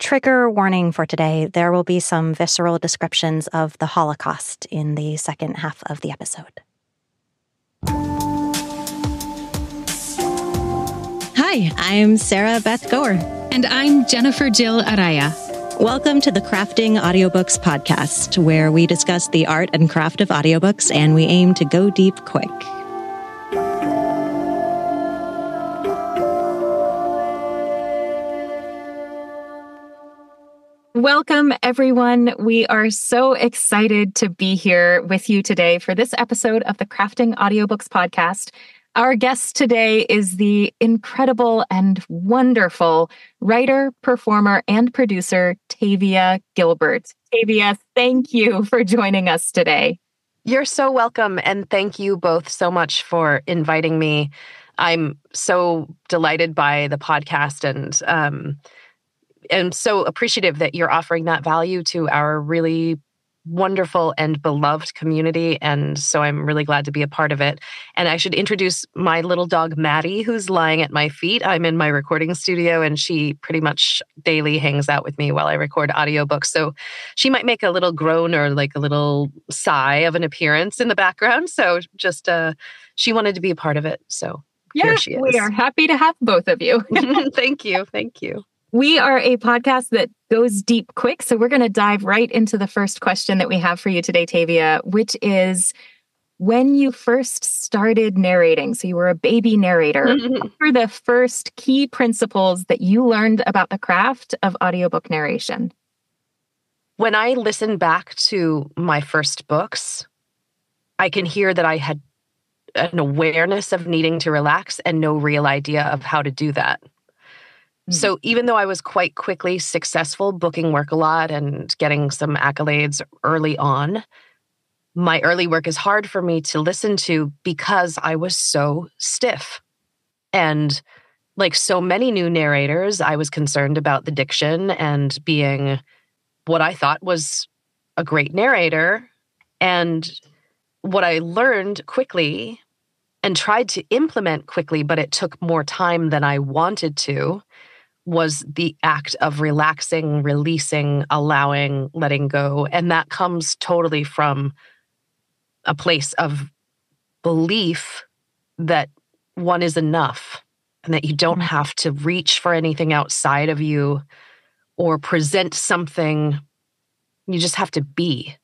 trigger warning for today. There will be some visceral descriptions of the Holocaust in the second half of the episode. Hi, I'm Sarah Beth Goer. And I'm Jennifer Jill Araya. Welcome to the Crafting Audiobooks podcast, where we discuss the art and craft of audiobooks, and we aim to go deep quick. Welcome, everyone. We are so excited to be here with you today for this episode of the Crafting Audiobooks podcast. Our guest today is the incredible and wonderful writer, performer, and producer, Tavia Gilbert. Tavia, thank you for joining us today. You're so welcome, and thank you both so much for inviting me. I'm so delighted by the podcast and am so appreciative that you're offering that value to our really wonderful and beloved community. And so I'm really glad to be a part of it. And I should introduce my little dog, Maddie, who's lying at my feet. I'm in my recording studio, and she pretty much daily hangs out with me while I record audiobooks. So she might make a little groan or like a little sigh of an appearance in the background. So just she wanted to be a part of it. So here she is. We are happy to have both of you. Thank you. Thank you. We are a podcast that goes deep quick, so we're going to dive right into the first question that we have for you today, Tavia, which is, when you first started narrating, so you were a baby narrator, what were the first key principles that you learned about the craft of audiobook narration? When I listen back to my first books, I can hear that I had an awareness of needing to relax and no real idea of how to do that. So even though I was quite quickly successful booking work a lot and getting some accolades early on, my early work is hard for me to listen to because I was so stiff. And like so many new narrators, I was concerned about the diction and being what I thought was a great narrator. And what I learned quickly and tried to implement quickly, but it took more time than I wanted to, was the act of relaxing, releasing, allowing, letting go. And that comes totally from a place of belief that one is enough and that you don't have to reach for anything outside of you or present something. You just have to be.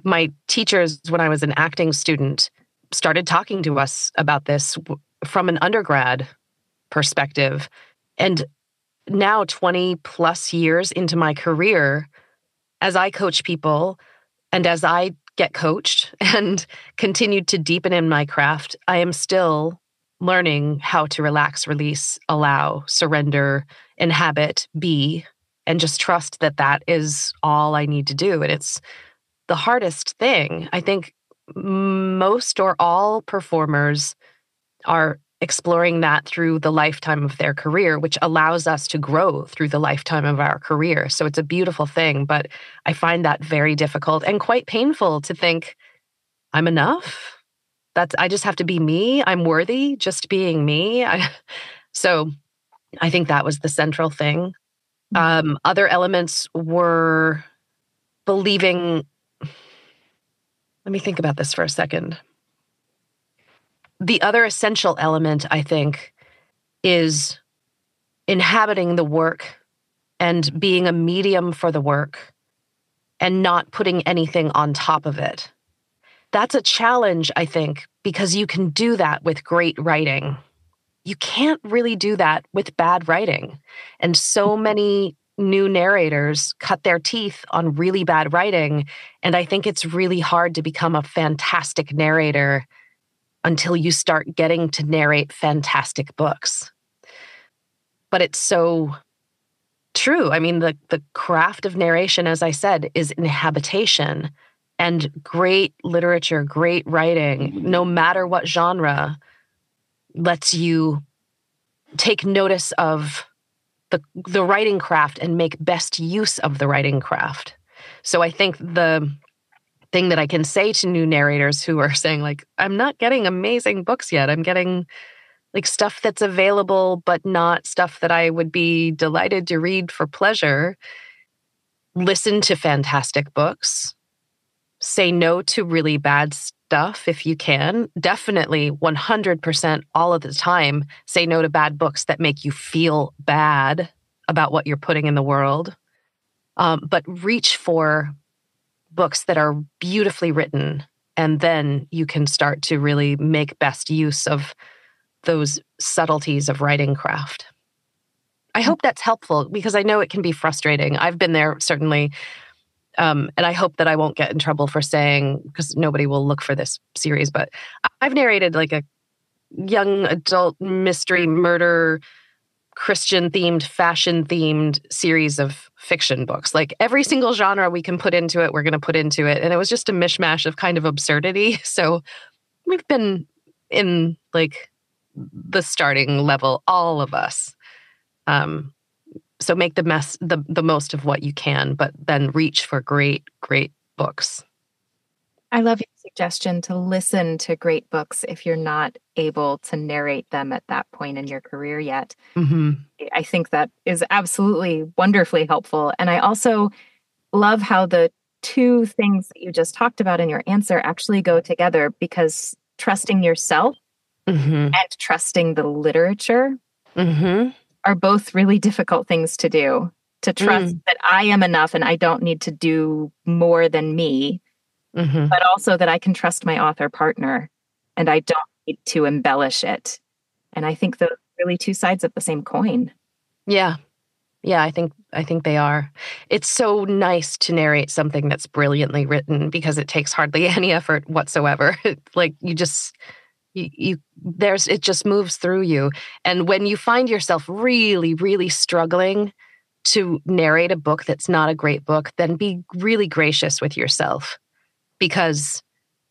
My teachers, when I was an acting student, started talking to us about this from an undergrad perspective. And now, 20 plus years into my career, as I coach people and as I get coached and continue to deepen in my craft, I am still learning how to relax, release, allow, surrender, inhabit, be, and just trust that that is all I need to do. And it's the hardest thing. I think most or all performers are exploring that through the lifetime of their career, which allows us to grow through the lifetime of our career. So it's a beautiful thing, but I find that very difficult and quite painful to think, I'm enough. I just have to be me. I'm worthy just being me. So I think that was the central thing. Other elements were believing, let me think about this for a second. The other essential element, I think, is inhabiting the work and being a medium for the work and not putting anything on top of it. That's a challenge, I think, because you can do that with great writing. You can't really do that with bad writing. And so many new narrators cut their teeth on really bad writing. And I think it's really hard to become a fantastic narrator until you start getting to narrate fantastic books. But it's so true. I mean, the craft of narration, as I said, is inhabitation. And great literature, great writing, no matter what genre, lets you take notice of the writing craft and make best use of the writing craft. So I think the thing that I can say to new narrators who are saying, like, I'm not getting amazing books yet. I'm getting like stuff that's available, but not stuff that I would be delighted to read for pleasure. Listen to fantastic books. Say no to really bad stuff if you can. Definitely 100% all of the time, say no to bad books that make you feel bad about what you're putting in the world. But reach for books that are beautifully written, and then you can start to really make best use of those subtleties of writing craft. I hope that's helpful because I know it can be frustrating. I've been there, certainly. And I hope that I won't get in trouble for saying, because nobody will look for this series, but I've narrated like a young adult mystery, murder, Christian-themed, fashion-themed series of fiction books. Like every single genre we can put into it, we're going to put into it. And it was just a mishmash of kind of absurdity. So we've been in like the starting level, all of us. So make the most of what you can, but then reach for great, great books. I love your suggestion to listen to great books if you're not able to narrate them at that point in your career yet. Mm-hmm. I think that is absolutely wonderfully helpful. And I also love how the two things that you just talked about in your answer actually go together, because trusting yourself and trusting the literature are both really difficult things to do. To trust that I am enough and I don't need to do more than me, but also that I can trust my author partner and I don't need to embellish it. And I think those are really two sides of the same coin. Yeah. Yeah, I think they are. It's so nice to narrate something that's brilliantly written because it takes hardly any effort whatsoever. Like it just moves through you. And when you find yourself really, really struggling to narrate a book that's not a great book, then be really gracious with yourself, because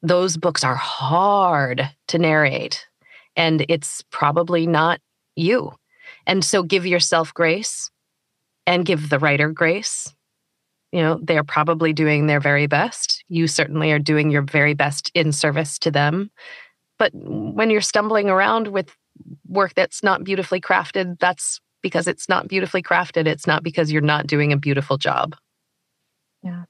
those books are hard to narrate and it's probably not you. And so give yourself grace and give the writer grace. You know, they're probably doing their very best. You certainly are doing your very best in service to them. But when you're stumbling around with work that's not beautifully crafted, that's because it's not beautifully crafted. It's not because you're not doing a beautiful job. Yeah.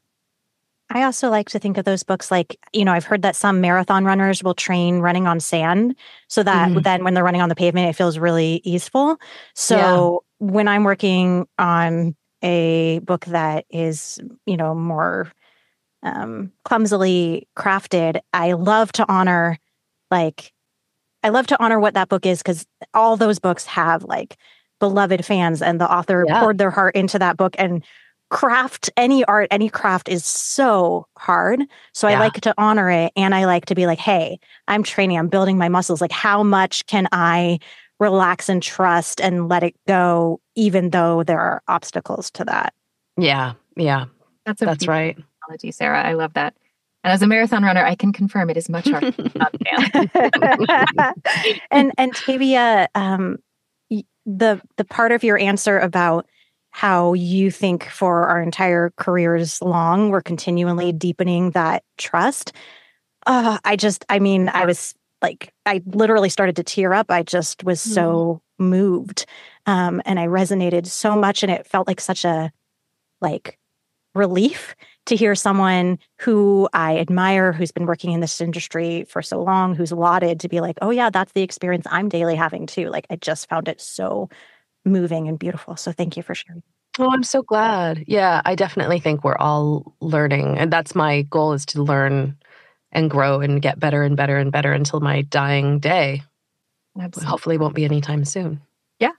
I also like to think of those books like, I've heard that some marathon runners will train running on sand so that then when they're running on the pavement, it feels really easeful. So when I'm working on a book that is, more clumsily crafted, I love to honor what that book is, because all those books have like beloved fans and the author poured their heart into that book. And any craft is so hard. So I like to honor it. And I like to be like, hey, I'm training, I'm building my muscles. Like, how much can I relax and trust and let it go, even though there are obstacles to that? Yeah. Yeah. That's right. Analogy, Sarah. I love that. And as a marathon runner, I can confirm it is much harder. And Tavia, the part of your answer about how you think for our entire careers long, we're continually deepening that trust. I literally started to tear up. I just was so moved. And I resonated so much. And it felt like such a relief to hear someone who I admire, who's been working in this industry for so long, who's lauded, to be like, oh yeah, that's the experience I'm daily having too. Like, I just found it so moving and beautiful. So thank you for sharing. Oh, I'm so glad. Yeah, I definitely think we're all learning. And that's my goal, is to learn and grow and get better and better and better until my dying day. Absolutely. Hopefully won't be anytime soon. Yeah.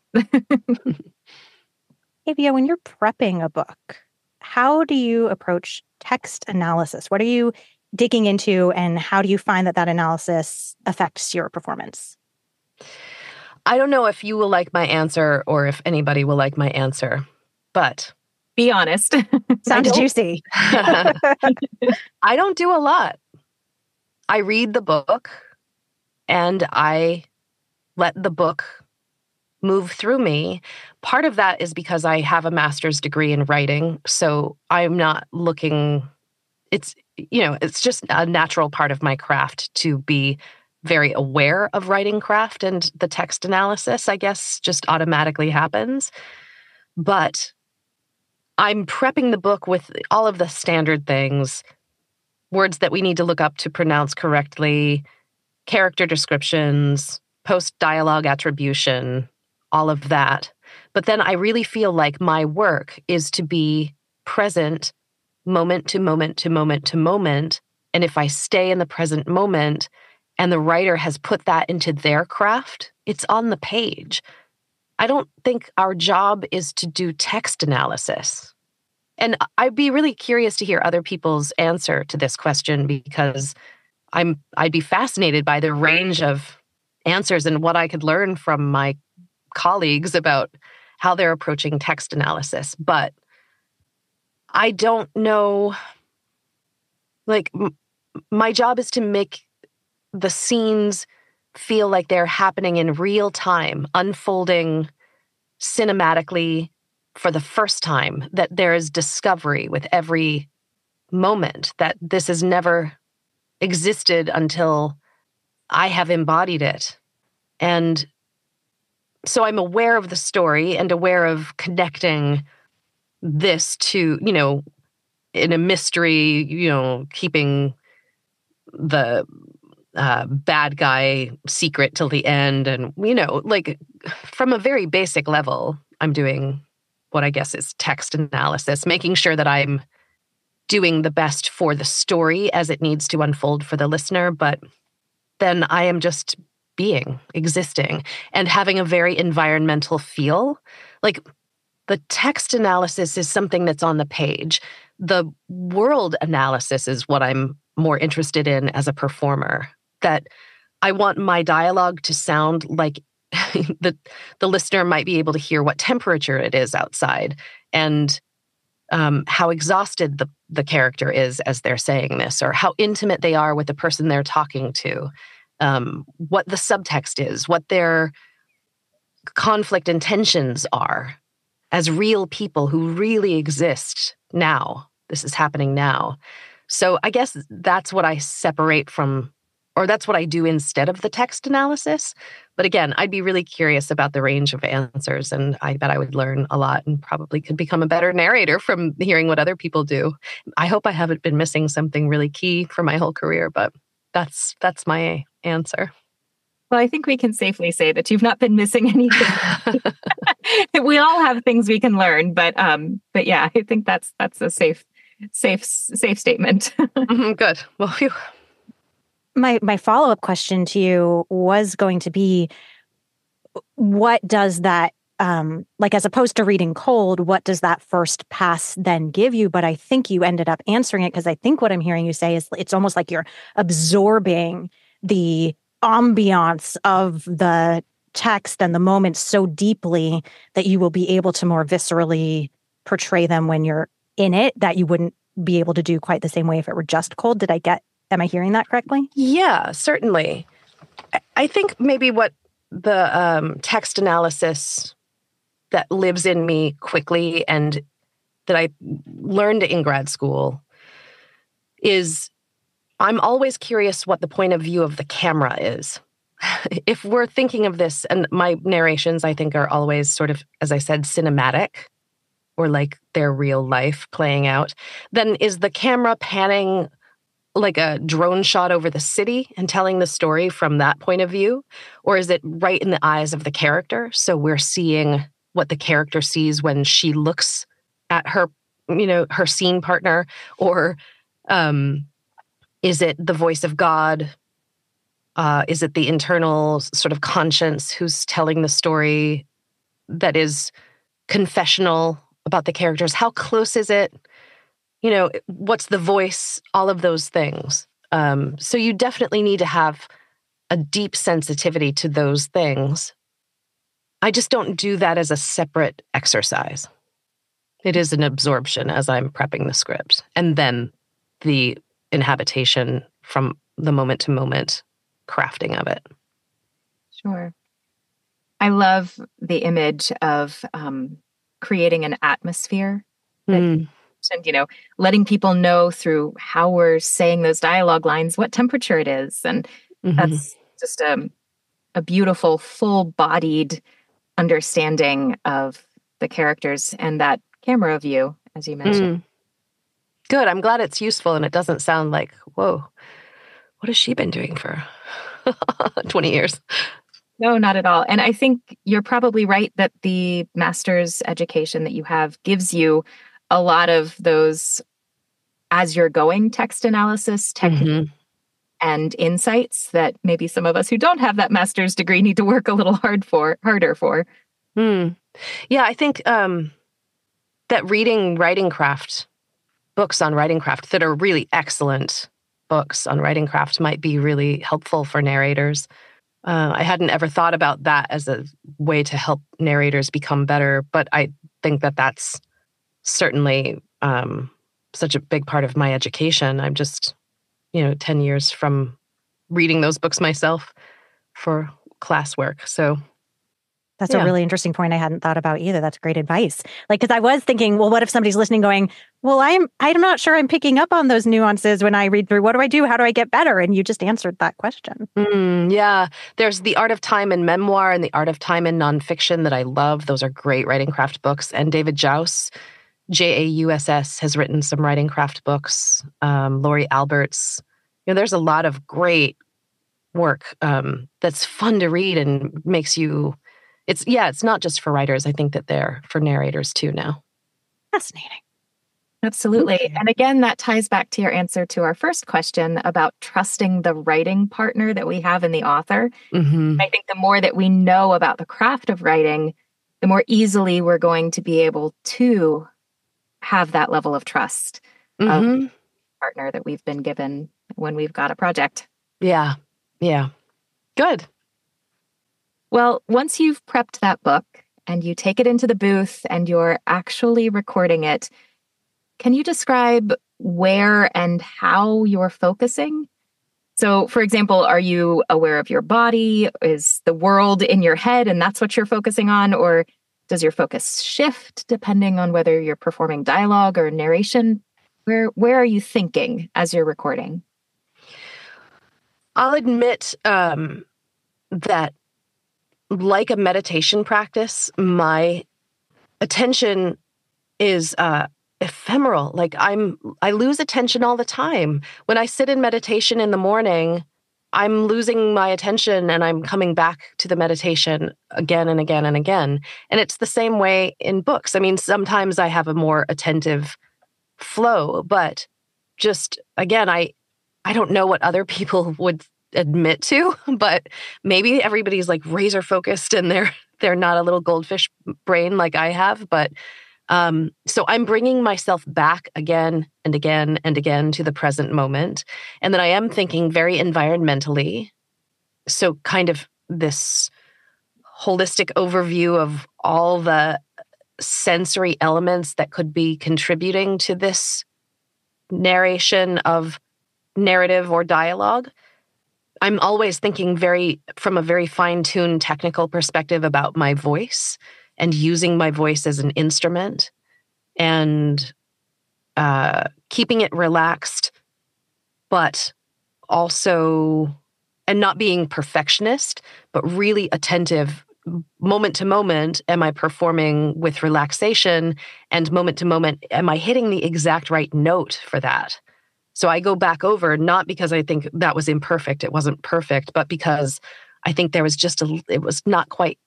Tavia, when you're prepping a book, how do you approach text analysis? What are you digging into, and how do you find that analysis affects your performance? I don't know if you will like my answer or if anybody will like my answer, but be honest. Sounds juicy. I don't do a lot. I read the book and I let the book move through me. Part of that is because I have a master's degree in writing, so I'm not looking, it's just a natural part of my craft to be very aware of writing craft, and the text analysis, I guess, just automatically happens. But I'm prepping the book with all of the standard things, words that we need to look up to pronounce correctly, character descriptions, post-dialogue attribution, all of that. But then I really feel like my work is to be present moment to moment to moment to moment. And if I stay in the present moment and the writer has put that into their craft, it's on the page. I don't think our job is to do text analysis. And I'd be really curious to hear other people's answer to this question, because I'd be fascinated by the range of answers and what I could learn from my colleagues about how they're approaching text analysis. But I don't know, like, my job is to make the scenes feel like they're happening in real time, unfolding cinematically for the first time, that there is discovery with every moment, that this has never existed until I have embodied it. And so I'm aware of the story and aware of connecting this to, in a mystery, keeping the bad guy secret till the end. And, like, from a very basic level, I'm doing what I guess is text analysis, making sure that I'm doing the best for the story as it needs to unfold for the listener. But then I am just existing, and having a very environmental feel. Like, the text analysis is something that's on the page. The world analysis is what I'm more interested in as a performer. That I want my dialogue to sound like the listener might be able to hear what temperature it is outside, and how exhausted the character is as they're saying this, or how intimate they are with the person they're talking to, what the subtext is, what their conflict and tensions are as real people who really exist now. This is happening now. So I guess that's what I separate from, or that's what I do instead of the text analysis. But again, I'd be really curious about the range of answers, and I bet I would learn a lot and probably could become a better narrator from hearing what other people do. I hope I haven't been missing something really key for my whole career, but that's my answer. Well, I think we can safely say that you've not been missing anything. We all have things we can learn, but yeah, I think that's a safe statement. Good. Well, phew. My follow-up question to you was going to be, what does that, like, as opposed to reading cold, what does that first pass then give you? But I think you ended up answering it, because I think what I'm hearing you say is it's almost like you're absorbing the ambiance of the text and the moments so deeply that you will be able to more viscerally portray them when you're in it, that you wouldn't be able to do quite the same way if it were just cold. Am I hearing that correctly? Yeah, certainly. I think maybe what the text analysis that lives in me quickly and that I learned in grad school is I'm always curious what the point of view of the camera is. If we're thinking of this, and my narrations, I think, are always sort of, as I said, cinematic, or like their real life playing out, then is the camera panning like a drone shot over the city and telling the story from that point of view? Or is it right in the eyes of the character? So we're seeing what the character sees when she looks at her, her scene partner? Or is it the voice of God? Is it the internal sort of conscience who's telling the story that is confessional about the characters? How close is it? What's the voice? All of those things. So you definitely need to have a deep sensitivity to those things. I just don't do that as a separate exercise. It is an absorption as I'm prepping the script, and then the inhabitation from the moment to moment crafting of it. Sure. I love the image of creating an atmosphere that, and letting people know through how we're saying those dialogue lines what temperature it is, and just a beautiful, full-bodied understanding of the characters and that camera view, as you mentioned. Good. I'm glad it's useful and it doesn't sound like, whoa, what has she been doing for 20 years? No, not at all. And I think you're probably right that the master's education that you have gives you a lot of those as you're going text analysis techniques and insights that maybe some of us who don't have that master's degree need to work a little harder for. Yeah, I think that reading writing craft, books on writing craft that are really excellent books on writing craft might be really helpful for narrators. I hadn't ever thought about that as a way to help narrators become better, but I think that that's certainly such a big part of my education. I'm just, 10 years from reading those books myself for classwork. So that's a really interesting point I hadn't thought about either. That's great advice. Because I was thinking, well, what if somebody's listening going, well, I'm not sure I'm picking up on those nuances when I read through. What do I do? How do I get better? And you just answered that question. Yeah. There's The Art of Time in Memoir and The Art of Time in Nonfiction that I love. Those are great writing craft books. And David Jauss, Jauss, has written some writing craft books. Laurie Alberts. There's a lot of great work that's fun to read and makes you... It's not just for writers. I think that they're for narrators too now. Fascinating. Absolutely. And again, that ties back to your answer to our first question about trusting the writing partner that we have in the author. I think the more that we know about the craft of writing, the more easily we're going to be able to have that level of trust of the partner that we've been given when we've got a project. Yeah. Good. Well, once you've prepped that book and you take it into the booth and you're actually recording it, can you describe where and how you're focusing? So, for example, are you aware of your body? Is the world in your head and that's what you're focusing on? Or does your focus shift depending on whether you're performing dialogue or narration? Where are you thinking as you're recording? I'll admit that, like a meditation practice, my attention is ephemeral. Like I lose attention all the time. When I sit in meditation in the morning, I'm losing my attention and I'm coming back to the meditation again and again and again. And it's the same way in books. I mean, sometimes I have a more attentive flow, but just, again, I don't know what other people would admit to, but maybe everybody's like razor focused and they're not a little goldfish brain like I have. But so I'm bringing myself back again and again and again to the present moment. And then I am thinking very environmentally. So kind of this holistic overview of all the sensory elements that could be contributing to this narration of narrative or dialogue. I'm always thinking from a very fine-tuned technical perspective about my voice and using my voice as an instrument and keeping it relaxed, but also, and not being perfectionist, but really attentive. Moment to moment, am I performing with relaxation? And moment to moment, am I hitting the exact right note for that? So I go back over, not because I think that was imperfect, it wasn't perfect, but because I think there was it was not quite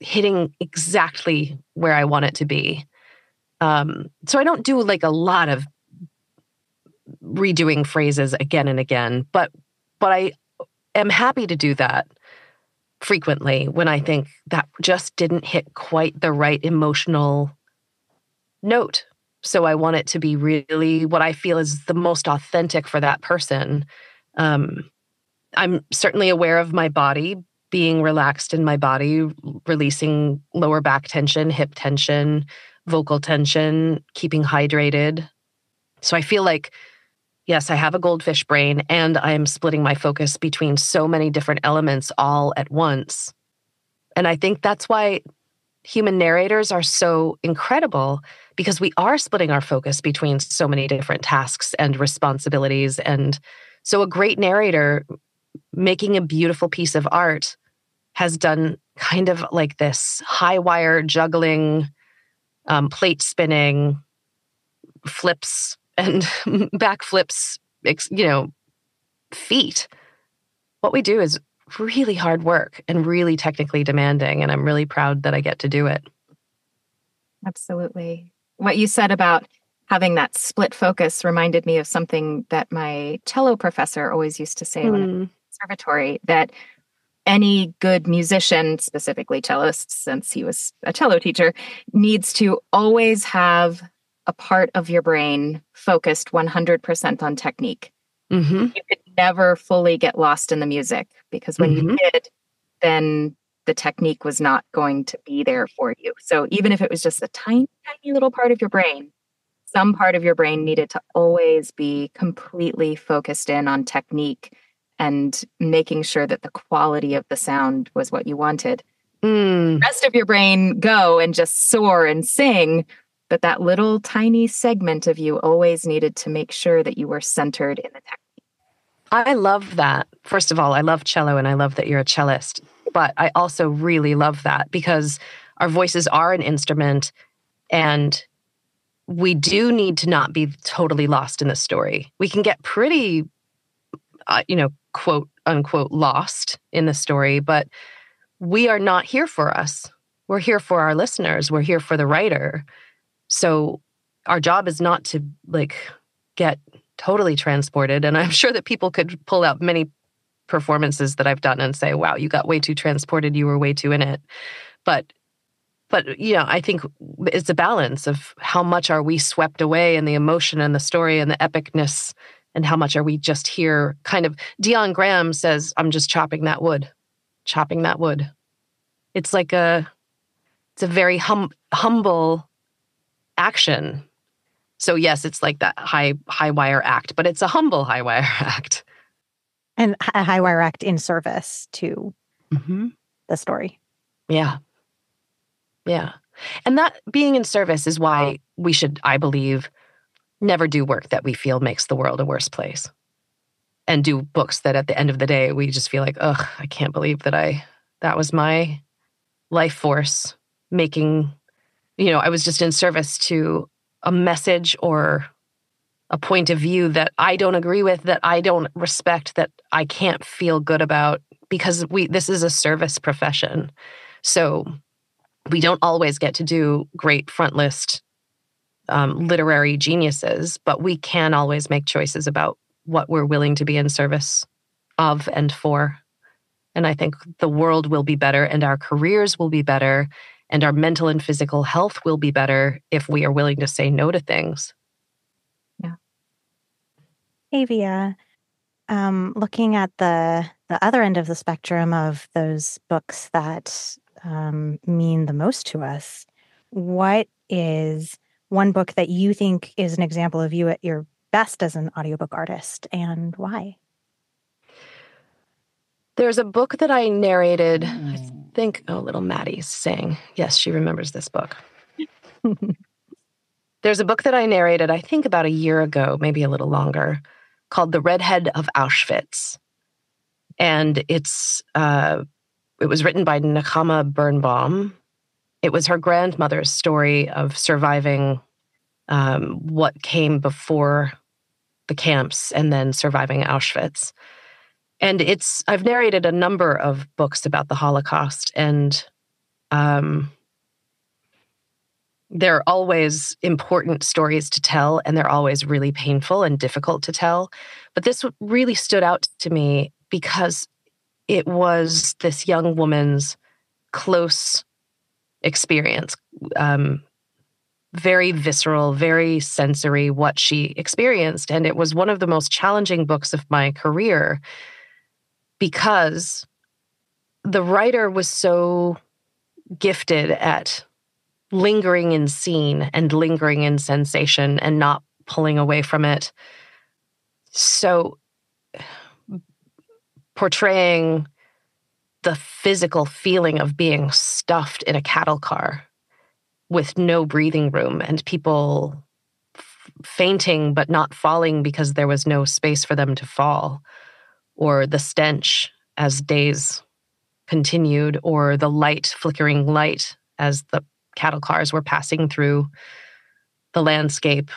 hitting exactly where I want it to be. So I don't do like a lot of redoing phrases again and again, but I am happy to do that frequently when I think that just didn't hit quite the right emotional note. So I want it to be really what I feel is the most authentic for that person. I'm certainly aware of my body, being relaxed in my body, releasing lower back tension, hip tension, vocal tension, keeping hydrated. So I feel like, yes, I have a goldfish brain and I'm splitting my focus between so many different elements all at once. And I think that's why human narrators are so incredible, because we are splitting our focus between so many different tasks and responsibilities. And so a great narrator making a beautiful piece of art has done kind of like this high wire juggling, plate spinning, flips and backflips, feat. What we do is really hard work and really technically demanding, and I'm really proud that I get to do it. Absolutely. What you said about having that split focus reminded me of something that my cello professor always used to say when I was in the conservatory, that any good musician, specifically cellists, since he was a cello teacher, needs to always have a part of your brain focused 100% on technique. Mm-hmm. You could never fully get lost in the music, because when you did, then the technique was not going to be there for you. So even if it was just a tiny, tiny little part of your brain, some part of your brain needed to always be completely focused in on technique and making sure that the quality of the sound was what you wanted. The rest of your brain go and just soar and sing, but that little tiny segment of you always needed to make sure that you were centered in the technique. I love that. First of all, I love cello and I love that you're a cellist, but I also really love that because our voices are an instrument and we do need to not be totally lost in the story. We can get pretty, quote unquote, lost in the story, but we are not here for us. We're here for our listeners. We're here for the writer. So our job is not to get totally transported. And I'm sure that people could pull out many performances that I've done and say, wow, you got way too transported. You were way too in it. But I think it's a balance of how much are we swept away in the emotion and the story and the epicness, and how much are we just here kind of. Dion Graham says, I'm just chopping that wood. It's like it's a very humble action. So yes, it's like that high wire act, but it's a humble high wire act. And a high wire act in service to the story. Yeah. Yeah. And that being in service is why we should, I believe, never do work that we feel makes the world a worse place. And do books that at the end of the day, we just feel like, ugh, I can't believe that was my life force making, I was just in service to a message or a point of view that I don't agree with, that I don't respect, that I can't feel good about, because this is a service profession. So we don't always get to do great front list literary geniuses, but we can always make choices about what we're willing to be in service of and for. And I think the world will be better, and our careers will be better, and our mental and physical health will be better if we are willing to say no to things. Yeah. Tavia, looking at the other end of the spectrum of those books that mean the most to us, what is one book that you think is an example of you at your best as an audiobook artist, and why? There's a book that I narrated, I think, little Maddie's saying, yes, she remembers this book. There's a book that I narrated, I think about a year ago, maybe a little longer, called The Redhead of Auschwitz. And it was written by Nakama Birnbaum. It was her grandmother's story of surviving what came before the camps and then surviving Auschwitz. And I've narrated a number of books about the Holocaust, and they're always important stories to tell, and they're always really painful and difficult to tell. But this really stood out to me because it was this young woman's close experience, very visceral, very sensory, what she experienced. And it was one of the most challenging books of my career because the writer was so gifted at lingering in scene and lingering in sensation and not pulling away from it. So portraying the physical feeling of being stuffed in a cattle car with no breathing room and people fainting but not falling because there was no space for them to fall or the stench as days continued, or the light, flickering light as the cattle cars were passing through the landscape.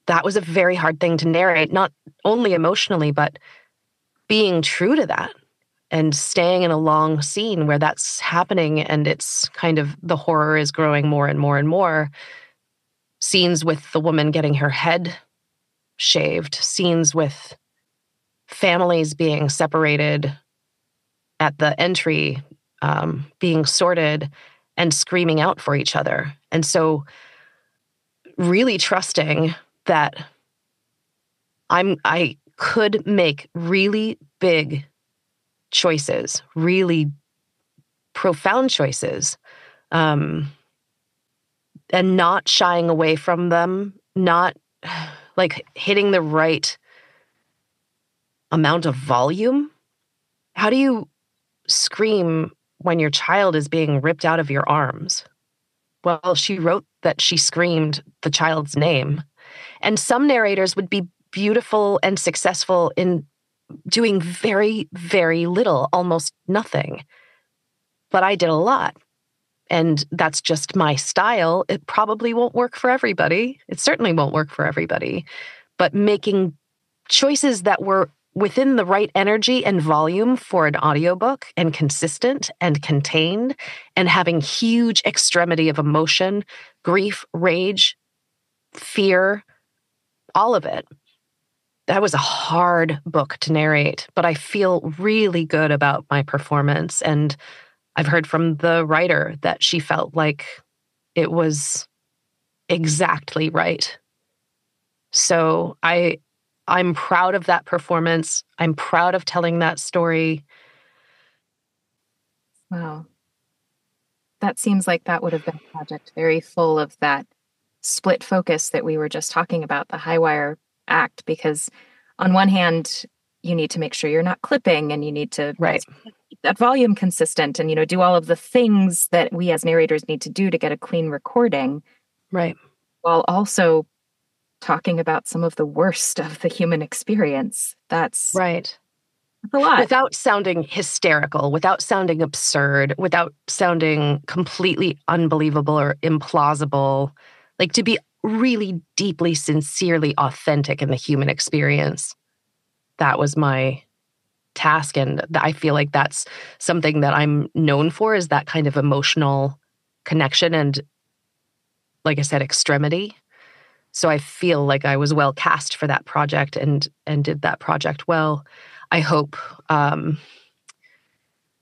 That was a very hard thing to narrate, not only emotionally, but being true to that and staying in a long scene where that's happening and it's kind of the horror is growing more and more and more. Scenes with the woman getting her head shaved, scenes with families being separated at the entry, being sorted and screaming out for each other. And so really trusting that I could make really big choices, really profound choices, and not shying away from them, not like hitting the right amount of volume. How do you scream when your child is being ripped out of your arms? Well, she wrote that she screamed the child's name. And some narrators would be beautiful and successful in doing very, very little, almost nothing. But I did a lot. And that's just my style. It probably won't work for everybody. It certainly won't work for everybody. But making choices that were within the right energy and volume for an audiobook and consistent and contained and having huge extremity of emotion, grief, rage, fear, all of it. That was a hard book to narrate, but I feel really good about my performance. And I've heard from the writer that she felt like it was exactly right. So I'm proud of that performance. I'm proud of telling that story. Wow. That seems like that would have been a project very full of that split focus that we were just talking about, the high wire act, because on one hand, you need to make sure you're not clipping and you need to Right. keep that volume consistent and, do all of the things that we as narrators need to do to get a clean recording. Right. While also talking about some of the worst of the human experience. That's right. A lot. Without sounding hysterical, without sounding absurd, without sounding completely unbelievable or implausible, like to be really deeply, sincerely authentic in the human experience. That was my task. And I feel like that's something that I'm known for, is that kind of emotional connection and, like I said, extremity. So I feel like I was well cast for that project and did that project well. I hope that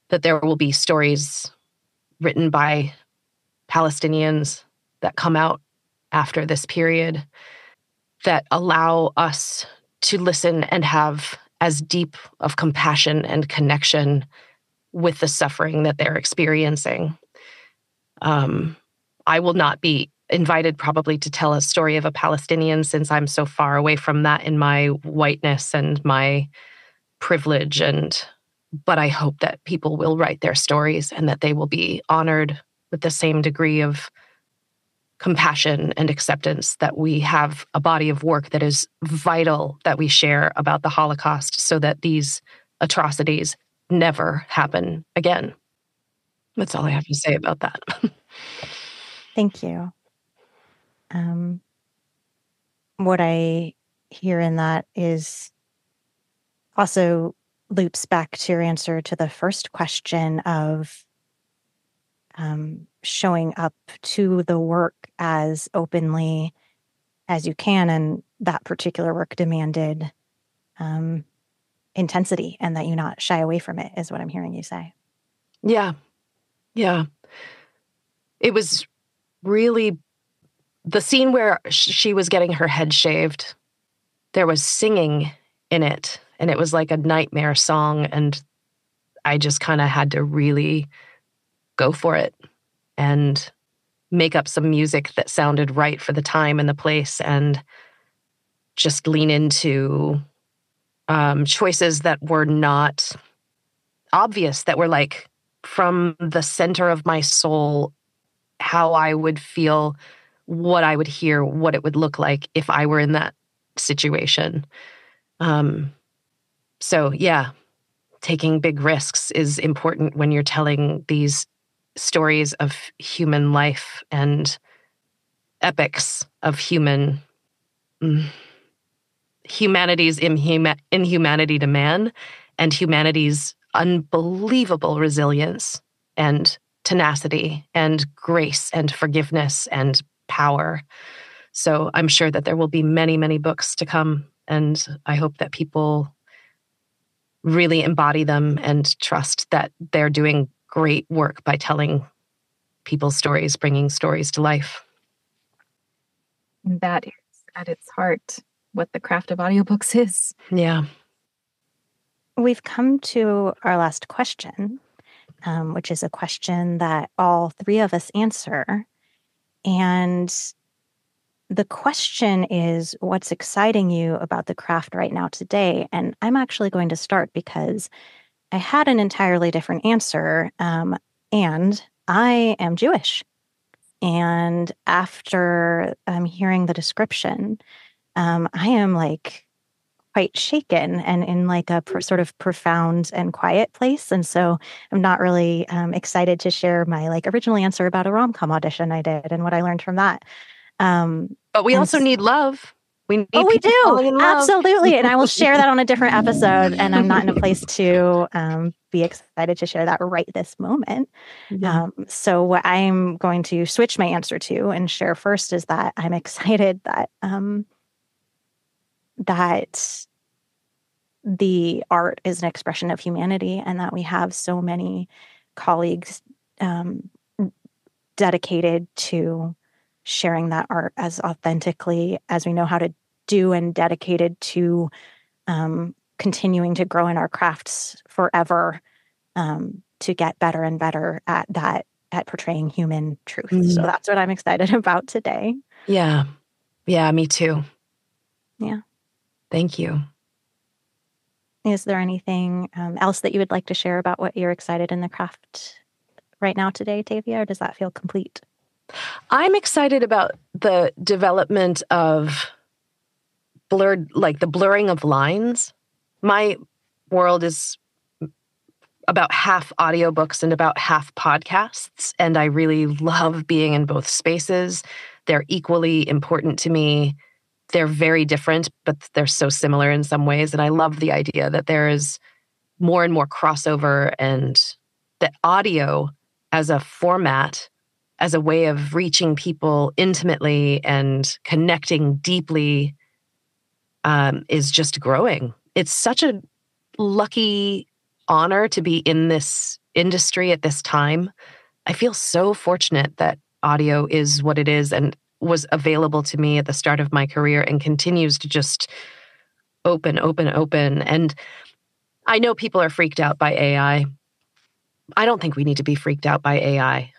there will be stories written by Palestinians that come out after this period that allow us to listen and have as deep of compassion and connection with the suffering that they're experiencing. I will not be invited probably to tell a story of a Palestinian, since I'm so far away from that in my whiteness and my privilege. But I hope that people will write their stories and that they will be honored with the same degree of compassion and acceptance, that we have a body of work that is vital that we share about the Holocaust so that these atrocities never happen again. That's all I have to say about that. Thank you. What I hear in that is also loops back to your answer to the first question of showing up to the work as openly as you can. And that particular work demanded intensity, and that you not shy away from it, is what I'm hearing you say. Yeah. Yeah. It was really the scene where she was getting her head shaved. There was singing in it, and it was like a nightmare song. And I just kind of had to really go for it and make up some music that sounded right for the time and the place, and just lean into choices that were not obvious, that were like from the center of my soul, how I would feel, what I would hear, what it would look like if I were in that situation. So yeah, taking big risks is important when you're telling these stories of human life and epics of humanity's inhumanity to man and humanity's unbelievable resilience and tenacity and grace and forgiveness and power. So I'm sure that there will be many, many books to come, and I hope that people really embody them and trust that they're doing great work by telling people's stories, bringing stories to life. And that is at its heart what the craft of audiobooks is. Yeah. We've come to our last question, which is a question that all three of us answer. And the question is, what's exciting you about the craft right now today? And I'm actually going to start because I had an entirely different answer. And I am Jewish. And after hearing the description, I am like quite shaken and in like a sort of profound and quiet place. And so I'm not really excited to share my like original answer about a rom-com audition I did and what I learned from that. But we also need love. We need we do. falling in love. Absolutely. And I will share that on a different episode. And I'm not in a place to be excited to share that right this moment. Yeah. So what I'm going to switch my answer to and share first is that I'm excited that that the art is an expression of humanity and that we have so many colleagues dedicated to sharing that art as authentically as we know how to do and dedicated to continuing to grow in our crafts forever to get better and better at that, at portraying human truth. Mm-hmm. So that's what I'm excited about today. Yeah. Yeah, me too. Yeah. Thank you. Is there anything else that you would like to share about what you're excited in the craft right now today, Tavia, or does that feel complete? I'm excited about the development of the blurring of lines. My world is about half audiobooks and about half podcasts, and I really love being in both spaces. They're equally important to me. They're very different, but they're so similar in some ways. And I love the idea that there is more and more crossover, and that audio as a format, as a way of reaching people intimately and connecting deeply, is just growing. It's such a lucky honor to be in this industry at this time. I feel so fortunate that audio is what it is and was available to me at the start of my career and continues to just open. And I know people are freaked out by AI. I don't think we need to be freaked out by AI.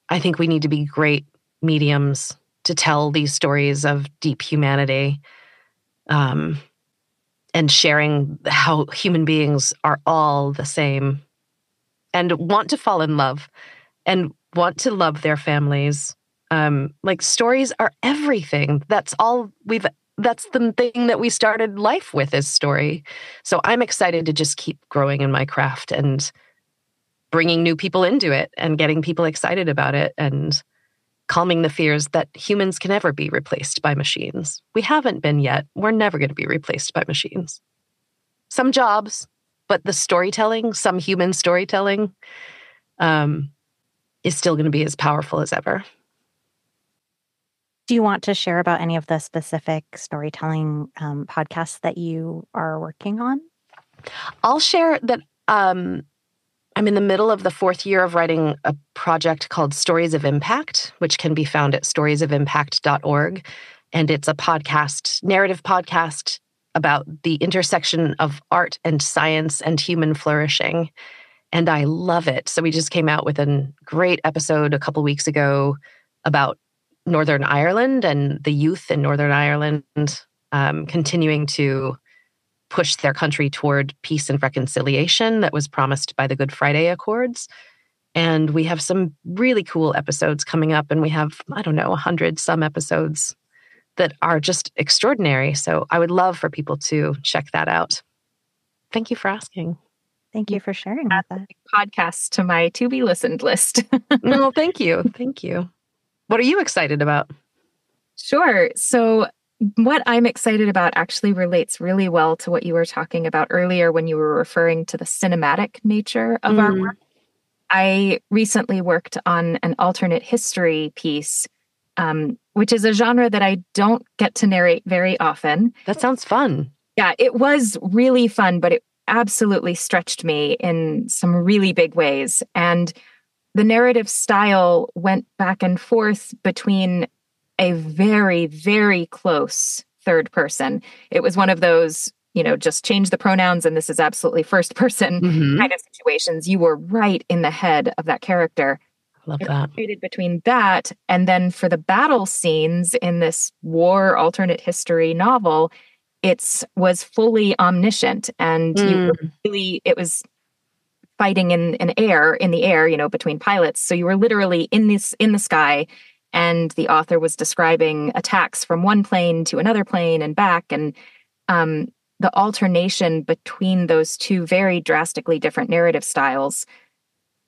I think we need to be great mediums to tell these stories of deep humanity, and sharing how human beings are all the same and want to fall in love and want to love their families. Like stories are everything. That's the thing that we started life with, is story. So I'm excited to just keep growing in my craft and bringing new people into it and getting people excited about it and calming the fears that humans can never be replaced by machines. We haven't been yet. We're never going to be replaced by machines. Some jobs, but the storytelling, some human storytelling, is still going to be as powerful as ever. Do you want to share about any of the specific storytelling podcasts that you are working on? I'll share that I'm in the middle of the 4th year of writing a project called Stories of Impact, which can be found at storiesofimpact.org. And it's a narrative podcast about the intersection of art and science and human flourishing. And I love it. So we just came out with a great episode a couple weeks ago about Northern Ireland and the youth in Northern Ireland continuing to push their country toward peace and reconciliation that was promised by the Good Friday Accords. And we have some really cool episodes coming up, and we have, 100 some episodes that are just extraordinary. So I would love for people to check that out. Thank you for asking. Thank you for sharing with us. Podcast to my to be listened list. No, thank you. Thank you. What are you excited about? Sure. So what I'm excited about actually relates really well to what you were talking about earlier when you were referring to the cinematic nature of our work. I recently worked on an alternate history piece, which is a genre that I don't get to narrate very often. That sounds fun. Yeah, it was really fun, but it absolutely stretched me in some really big ways. And the narrative style went back and forth between a very, very close third person. It was one of those, just change the pronouns and this is absolutely first person kind of situations. You were right in the head of that character. Love that. It between that and then for the battle scenes in this war alternate history novel, it was fully omniscient, and it was fighting in the air, between pilots. So you were literally in the sky, and the author was describing attacks from one plane to another plane and back. And the alternation between those two very drastically different narrative styles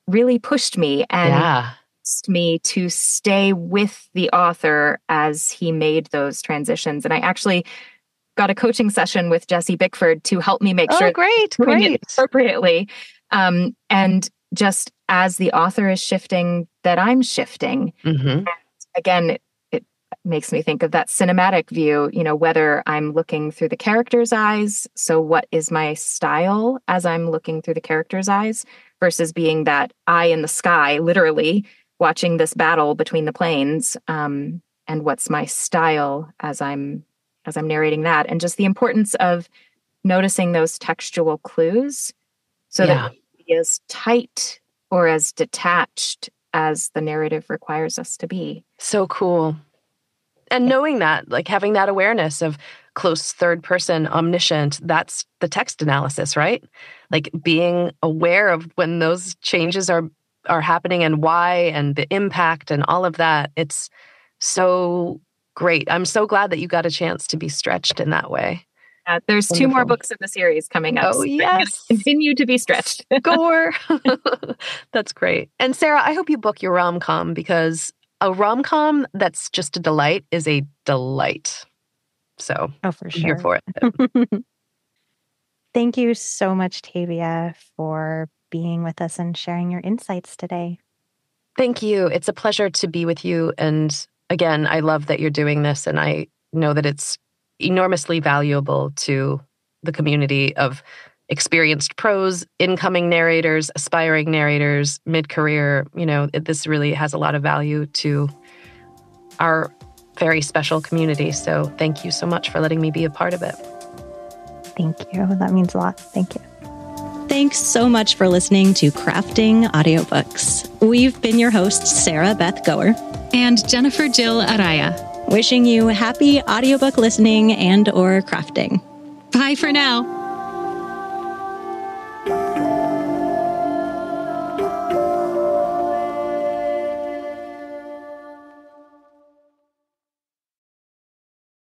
really pushed me and asked me to stay with the author as he made those transitions. And I actually got a coaching session with Jessie Bickford to help me make sure great. It appropriately. And just as the author is shifting, that I'm shifting. And again, it makes me think of that cinematic view, whether I'm looking through the character's eyes. So what is my style as I'm looking through the character's eyes versus being that eye in the sky, literally watching this battle between the planes. And what's my style as I'm narrating that, and just the importance of noticing those textual clues so that we be as tight or as detached as the narrative requires us to be. So cool. And knowing that, like having that awareness of close third person, omniscient, that's the text analysis, right? Like being aware of when those changes are happening and why, and the impact and all of that. It's so great. I'm so glad that you got a chance to be stretched in that way. There's Wonderful. 2 more books in the series coming up. Oh, yes. Continue to be stretched. Gore. That's great. And Sarah, I hope you book your rom-com, because a rom-com that's just a delight is a delight. So for sure. I'm here for it. Thank you so much, Tavia, for being with us and sharing your insights today. Thank you. It's a pleasure to be with you. And again, I love that you're doing this, and I know that it's enormously valuable to the community of experienced pros, incoming narrators, aspiring narrators, mid-career. This really has a lot of value to our very special community. So thank you so much for letting me be a part of it. Thank you. That means a lot. Thank you. Thanks so much for listening to Crafting Audiobooks. We've been your hosts, Sarah Beth Goer and Jennifer Jill Araya. Wishing you happy audiobook listening and/or crafting. Bye for now.